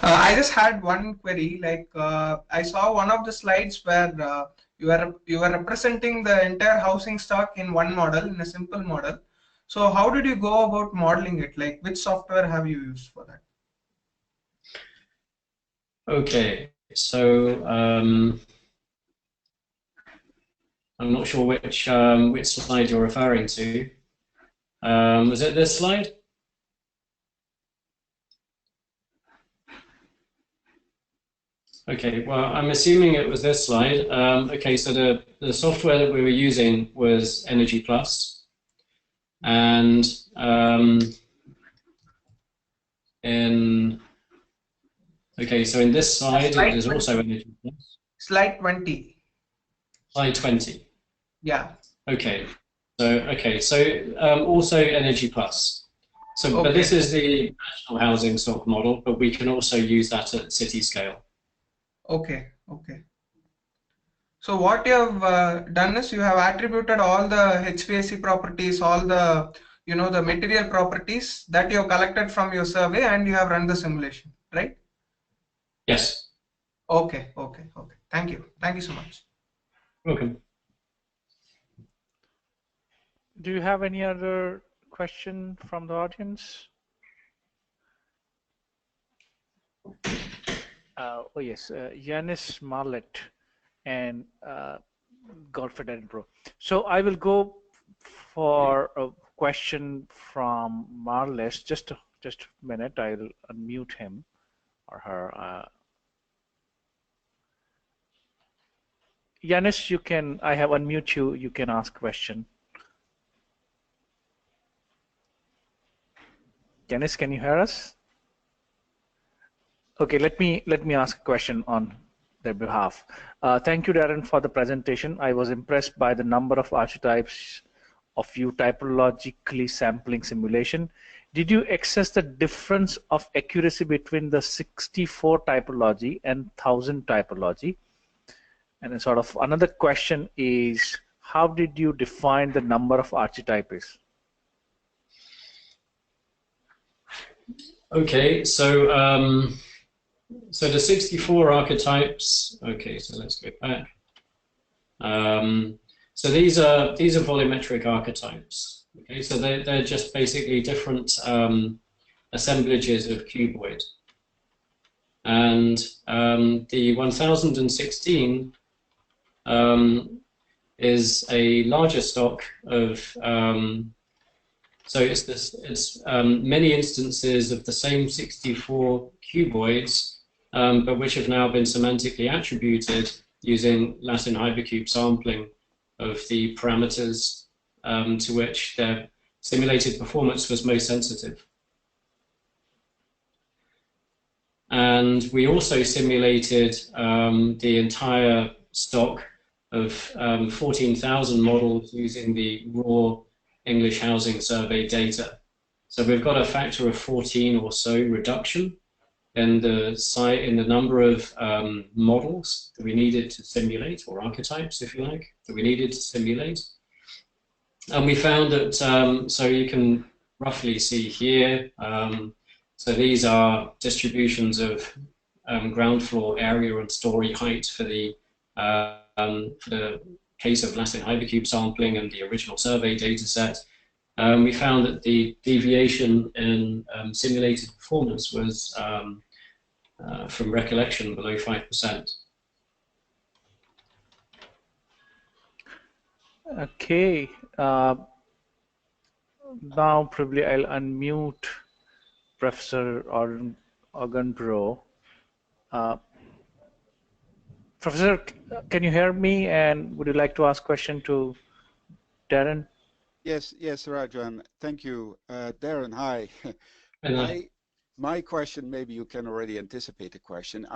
I just had one query. Like I saw one of the slides where you were representing the entire housing stock in one model, in a simple model. So how did you go about modeling it? Like which software have you used for that? Okay. So I'm not sure which slide you're referring to. Was it this slide? Okay, well, I'm assuming it was this slide. Okay, so the software that we were using was Energy Plus. And okay, so in this slide, there's also Energy Plus. Slide 20. Slide 20. Yeah. Okay, so also Energy Plus. So, okay. But this is the national housing stock model, but we can also use that at city scale. Okay, okay. So what you have done is you have attributed all the HVAC properties, all the the material properties that you have collected from your survey, and you have run the simulation, right? Yes. Okay, okay, okay. Thank you so much. Welcome. Do you have any other question from the audience? Oh yes, Yanis Marlet and Godfrey Edinburgh. So I will go for a question from Marles. Just a minute. I'll unmute him or her. Yanis, you can. I have unmute you. You can ask question. Yanis, can you hear us? Okay, let me ask a question on their behalf. Thank you, Darren, for the presentation. I was impressed by the number of archetypes of you typologically sampling simulation. Did you access the difference of accuracy between the 64 typology and 1000 typology? And then sort of another question is, how did you define the number of archetypes? Okay, so so the 64 archetypes. Okay, so let's go back. So these are volumetric archetypes. Okay, so they're just basically different assemblages of cuboid. And the 1016 is a larger stock of. So it's many instances of the same 64 cuboids, but which have now been semantically attributed using Latin hypercube sampling of the parameters to which their simulated performance was most sensitive. And we also simulated the entire stock of 14,000 models using the raw English housing survey data. So we've got a factor of 14 or so reduction in the number of models that we needed to simulate, or archetypes, if you like, that we needed to simulate. And we found that, so you can roughly see here, so these are distributions of ground floor area and story height for the case of Latin hypercube sampling and the original survey data set. We found that the deviation in simulated performance was, from recollection, below 5%. Okay. Now probably I'll unmute Professor Ogunbro. Professor, can you hear me, and would you like to ask a question to Darren? Yes, Rajan. Thank you. Darren, hi. My question, maybe you can already anticipate the question.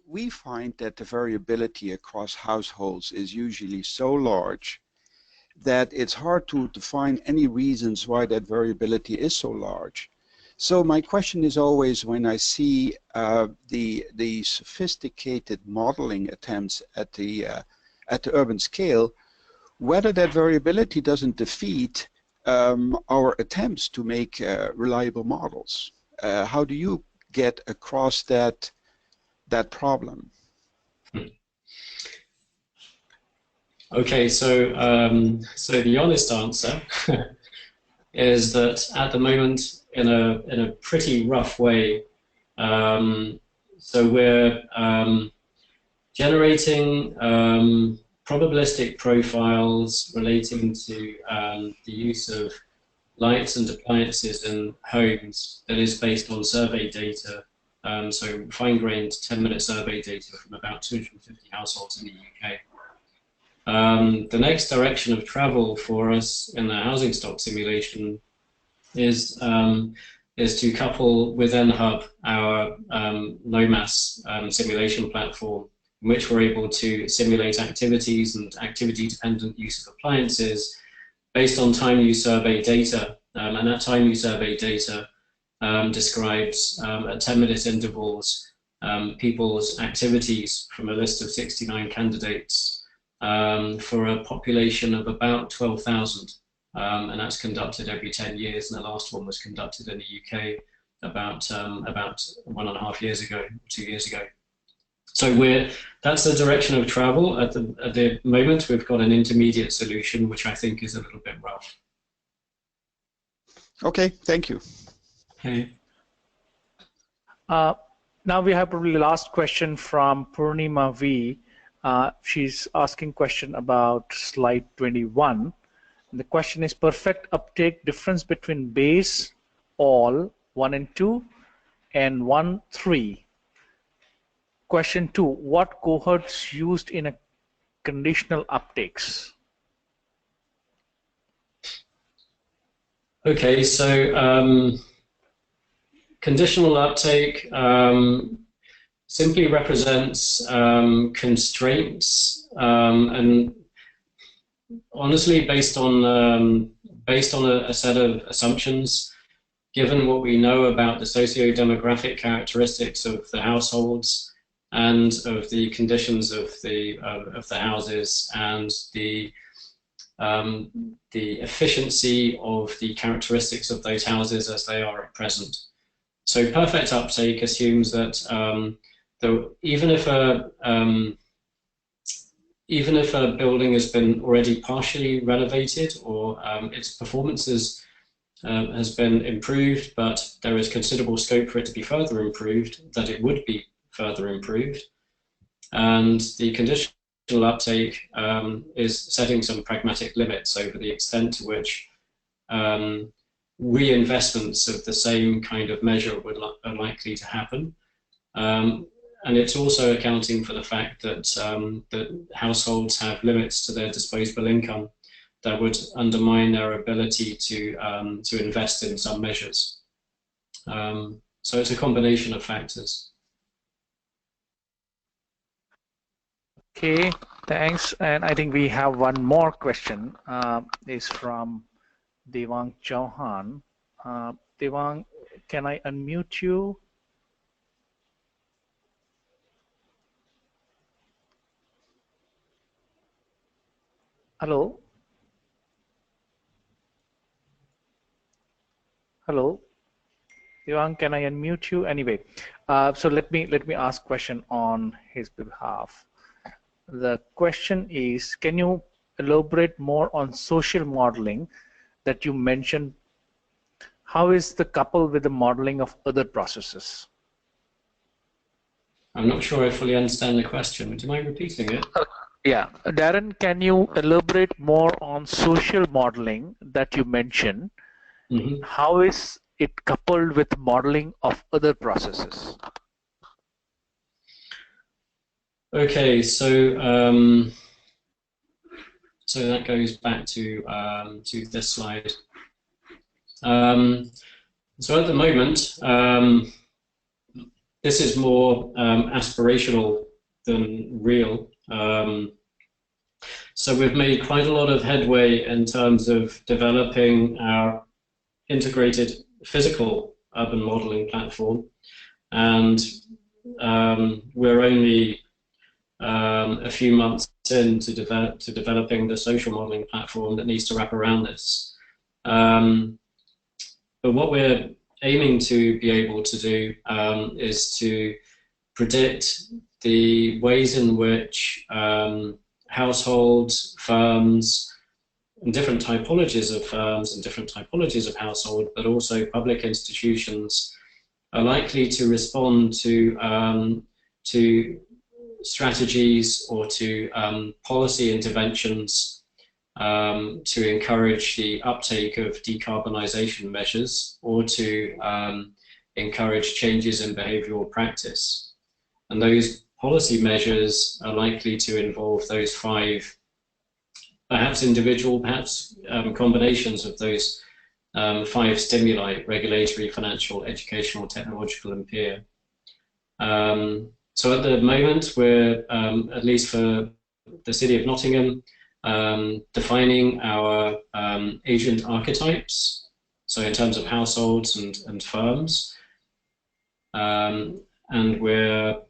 We find that the variability across households is usually so large that it's hard to define any reasons why that variability is so large. So my question is always, when I see the sophisticated modeling attempts at the urban scale, whether that variability doesn't defeat our attempts to make reliable models. How do you get across that problem? Okay, so the honest answer is that at the moment, in a pretty rough way, so we're generating probabilistic profiles relating to the use of lights and appliances in homes that is based on survey data. So fine-grained 10-minute survey data from about 250 households in the UK. The next direction of travel for us in the housing stock simulation is to couple with EnHub our low-mass simulation platform, in which we're able to simulate activities and activity-dependent use of appliances based on time-use survey data. And that time-use survey data describes at 10-minute intervals people's activities from a list of 69 candidates for a population of about 12,000, and that's conducted every 10 years, and the last one was conducted in the UK about 1.5 years ago, 2 years ago. So that's the direction of travel. At the moment, we've got an intermediate solution, which I think is a little bit rough. Okay, thank you. Okay. Now we have probably the last question from Purnima V. She's asking question about slide 21. And the question is perfect uptake difference between base, all, 1 and 2, and 1, 3. Question 2, what cohorts used in a conditional uptakes? Okay, so conditional uptake simply represents constraints, and honestly, based on a set of assumptions, given what we know about the socio-demographic characteristics of the households and of the conditions of the houses and the efficiency of the characteristics of those houses as they are at present. So perfect uptake assumes that even if a building has been already partially renovated or its performance has been improved, but there is considerable scope for it to be further improved, that it would be further improved. And the conditional uptake is setting some pragmatic limits over the extent to which reinvestments of the same kind of measure are likely to happen. And it's also accounting for the fact that that households have limits to their disposable income that would undermine their ability to invest in some measures. So it's a combination of factors. Okay, thanks. And I think we have one more question. Is from Devang Chauhan. Devang, can I unmute you? Hello? Hello? Devang, can I unmute you? Anyway, so let me ask question on his behalf. The question is, can you elaborate more on social modeling that you mentioned? How is the coupled with the modeling of other processes? I'm not sure I fully understand the question. Would you mind repeating it? Yeah, Darren, can you elaborate more on social modeling that you mentioned? Mm-hmm. How is it coupled with modeling of other processes? Okay, so so that goes back to this slide. So at the moment, this is more aspirational than real. So we've made quite a lot of headway in terms of developing our integrated physical urban modeling platform, and we're only a few months into developing the social modeling platform that needs to wrap around this. But what we're aiming to be able to do is to predict the ways in which households, firms, and different typologies of firms and different typologies of household, but also public institutions, are likely to respond to strategies or to policy interventions to encourage the uptake of decarbonisation measures, or to encourage changes in behavioural practice. And those policy measures are likely to involve those 5, perhaps individual, perhaps combinations of those 5 stimuli: regulatory, financial, educational, technological, and peer. So at the moment, we're, at least for the City of Nottingham, defining our agent archetypes, so in terms of households and firms. And we're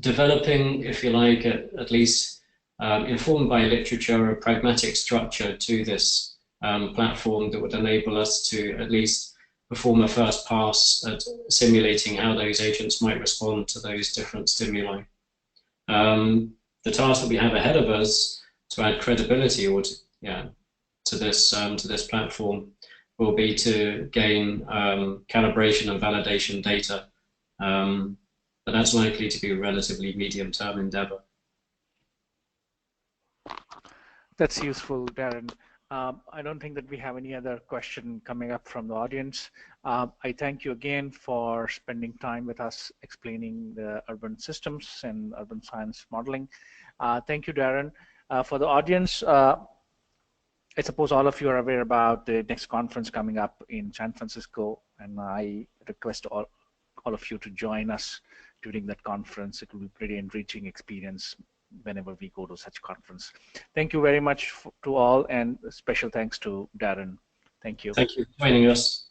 developing, if you like, at least informed by literature, a pragmatic structure to this platform that would enable us to at least perform a first pass at simulating how those agents might respond to those different stimuli. The task that we have ahead of us to add credibility or to this platform will be to gain calibration and validation data, but that's likely to be a relatively medium-term endeavor. That's useful, Darren. I don't think that we have any other question coming up from the audience. I thank you again for spending time with us explaining the urban systems and urban science modeling. Thank you, Darren. For the audience, I suppose all of you are aware about the next conference coming up in San Francisco, and I request all of you to join us during that conference. It will be a pretty enriching experience whenever we go to such conference. Thank you very much to all, and special thanks to Darren. Thank you. Thank you for joining us.